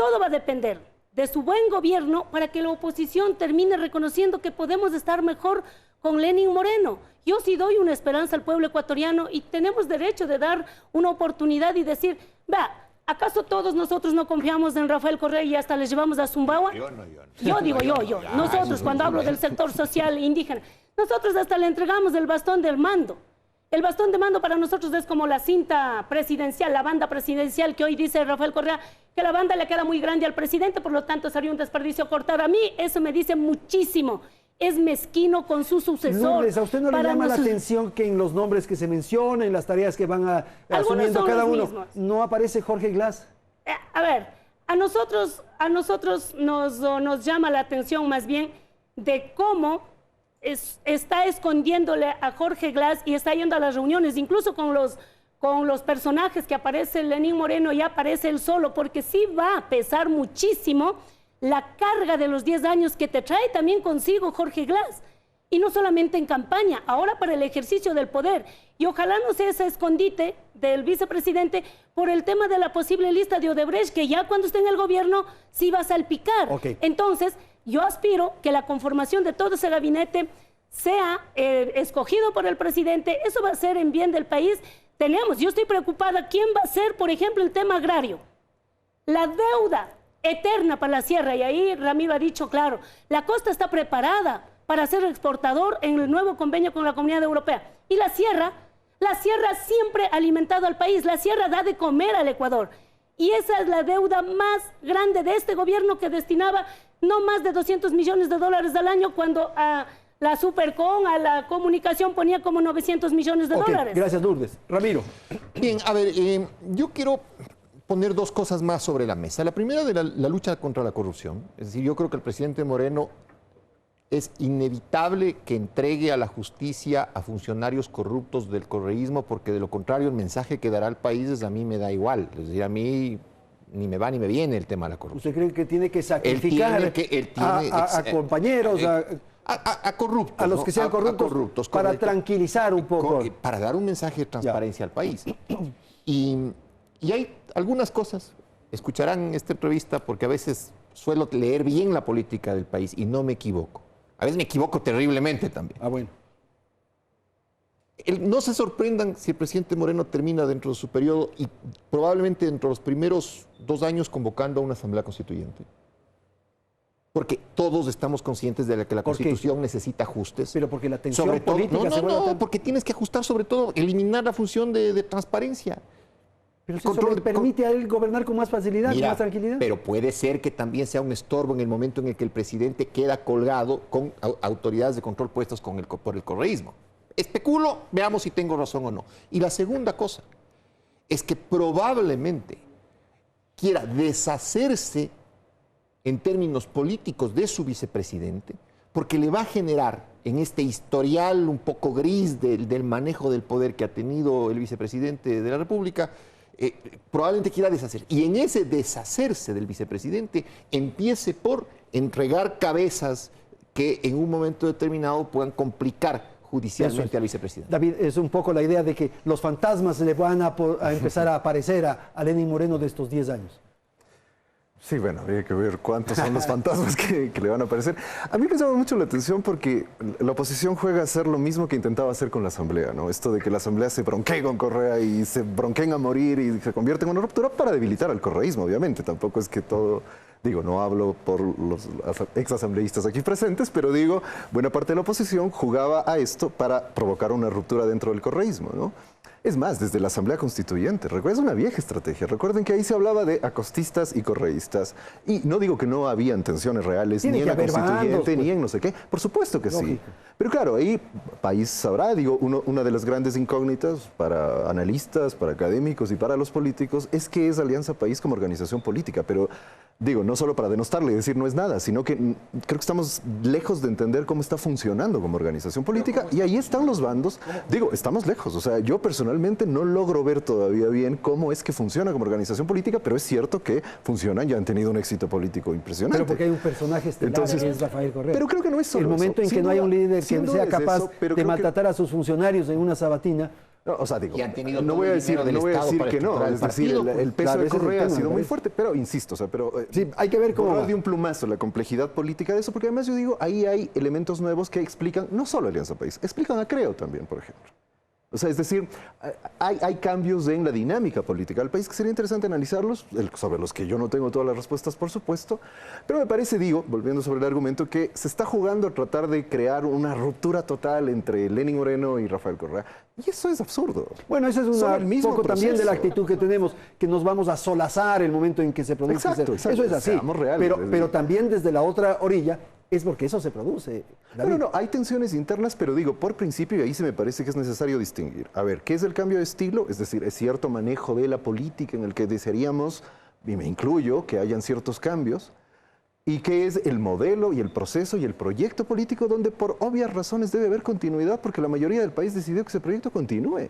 todo va a depender de su buen gobierno para que la oposición termine reconociendo que podemos estar mejor con Lenín Moreno. Yo sí doy una esperanza al pueblo ecuatoriano y tenemos derecho de dar una oportunidad y decir, va, ¿acaso todos nosotros no confiamos en Rafael Correa y hasta les llevamos a Zumbawa? Yo. Nosotros, cuando hablo del sector social indígena, nosotros hasta le entregamos el bastón del mando. El bastón de mando para nosotros es como la cinta presidencial, la banda presidencial que hoy dice Rafael Correa, que la banda le queda muy grande al presidente, por lo tanto sería un desperdicio cortar. A mí eso me dice muchísimo. Es mezquino con su sucesor. Lourdes, ¿a usted no le llama la atención que en los nombres que se mencionan, en las tareas que van asumiendo cada uno, no aparece Jorge Glass? A ver, a nosotros nos llama la atención más bien de cómo está escondiéndole a Jorge Glass y está yendo a las reuniones, incluso con los personajes que aparece Lenín Moreno y aparece él solo, porque sí va a pesar muchísimo la carga de los 10 años que te trae también consigo Jorge Glass. Y no solamente en campaña, ahora para el ejercicio del poder. Y ojalá no sea ese escondite del vicepresidente por el tema de la posible lista de Odebrecht, que ya cuando esté en el gobierno sí va a salpicar. Okay. Entonces, yo aspiro que la conformación de todo ese gabinete sea escogido por el presidente. Eso va a ser en bien del país. Yo estoy preocupada, ¿quién va a ser, por ejemplo, el tema agrario? La deuda eterna para la sierra, y ahí Ramiro ha dicho claro, la costa está preparada para ser exportador en el nuevo convenio con la Comunidad Europea. Y la sierra siempre ha alimentado al país, la sierra da de comer al Ecuador. Y esa es la deuda más grande de este gobierno, que destinaba no más de 200 millones de dólares al año, cuando a la Supercon, a la comunicación ponía como 900 millones de dólares. Gracias, Lourdes. Ramiro. Bien, a ver, yo quiero poner dos cosas más sobre la mesa. La primera, de la lucha contra la corrupción. Es decir, yo creo que el presidente Moreno es inevitable que entregue a la justicia a funcionarios corruptos del correísmo, porque de lo contrario el mensaje que dará al país es: a mí me da igual. Es decir, a mí ni me va ni me viene el tema de la corrupción. ¿Usted cree que tiene que sacrificar a compañeros, a corruptos, a los que sean corruptos para correcto, tranquilizar un poco? Para dar un mensaje de transparencia al país. Y hay algunas cosas, escucharán esta entrevista, porque a veces suelo leer bien la política del país y no me equivoco. A veces me equivoco terriblemente también. Bueno. No se sorprendan si el presidente Moreno termina dentro de su periodo y probablemente dentro de los primeros 2 años convocando a una asamblea constituyente. Porque todos estamos conscientes de que la Constitución necesita ajustes. Pero porque la tensión sobre todo, política porque tienes que ajustar, sobre todo, eliminar la función de transparencia. Pero si eso le permite a él gobernar con más facilidad, con más tranquilidad. Pero puede ser que también sea un estorbo en el momento en el que el presidente queda colgado con autoridades de control puestas por el correísmo. Especulo, veamos si tengo razón o no. Y la segunda cosa es que probablemente quiera deshacerse en términos políticos de su vicepresidente, porque le va a generar, en este historial un poco gris del manejo del poder que ha tenido el vicepresidente de la República, probablemente quiera deshacer. Y en ese deshacerse del vicepresidente empiece por entregar cabezas que en un momento determinado puedan complicar judicialmente al vicepresidente. David, es un poco la idea de que los fantasmas le van a empezar a aparecer a Lenín Moreno de estos 10 años. Sí, bueno, habría que ver cuántos son los fantasmas que le van a aparecer. A mí me llama mucho la atención porque la oposición juega a hacer lo mismo que intentaba hacer con la Asamblea, ¿no? Esto de que la Asamblea se bronquee con Correa y se bronqueen a morir y se convierte en una ruptura para debilitar al correísmo, obviamente. Tampoco es que todo... Digo, no hablo por los exasambleístas aquí presentes, pero digo, buena parte de la oposición jugaba a esto para provocar una ruptura dentro del correísmo, ¿no? Es más, desde la Asamblea Constituyente, es una vieja estrategia. Recuerden que ahí se hablaba de acostistas y correístas. Y no digo que no habían tensiones reales ni en la Constituyente, ni en no sé qué. Por supuesto que sí. Pero claro, ahí país sabrá, digo, una de las grandes incógnitas para analistas, para académicos y para los políticos es qué es Alianza País como organización política. Pero digo, no solo para denostarle y decir no es nada, sino que creo que estamos lejos de entender cómo está funcionando como organización política. Y ahí están los bandos. Digo, estamos lejos. O sea, yo personalmente no logro ver todavía bien cómo es que funciona como organización política, pero es cierto que funcionan y han tenido un éxito político impresionante. Pero porque hay un personaje estelar, que es Rafael Correa. Pero creo que no es solo el momento en que no hay un líder que sea capaz de maltratar a sus funcionarios en una sabatina, No, o sea, digo, y han tenido no todo voy a el decir, dinero del no voy a Estado decir para que no, estructurar el es decir, partido, el peso Claro, de ese es el Correa ha tema, sido me muy parece. fuerte, pero insisto, o sea, pero Sí, hay que ver cómo borrar va. de un plumazo la complejidad política de eso, porque además yo digo, ahí hay elementos nuevos que explican, no solo Alianza País, explican a Creo también, por ejemplo. O sea, es decir, hay cambios en la dinámica política del país que sería interesante analizarlos, sobre los que yo no tengo todas las respuestas, por supuesto, pero me parece, digo, volviendo sobre el argumento, que se está jugando a tratar de crear una ruptura total entre Lenín Moreno y Rafael Correa, y eso es absurdo. Bueno, esa es Son el un mismo poco también de la proceso. actitud que tenemos, que nos vamos a solazar el momento en que se produce. Exacto, exacto. Eso es así. Seamos reales. Pero también desde la otra orilla es porque eso se produce. David. No, hay tensiones internas, pero digo, por principio, y ahí se me parece que es necesario distinguir. A ver, ¿qué es el cambio de estilo? Es decir, es cierto manejo de la política en el que desearíamos, y me incluyo, que hayan ciertos cambios. ¿Y qué es el modelo y el proceso y el proyecto político donde por obvias razones debe haber continuidad porque la mayoría del país decidió que ese proyecto continúe?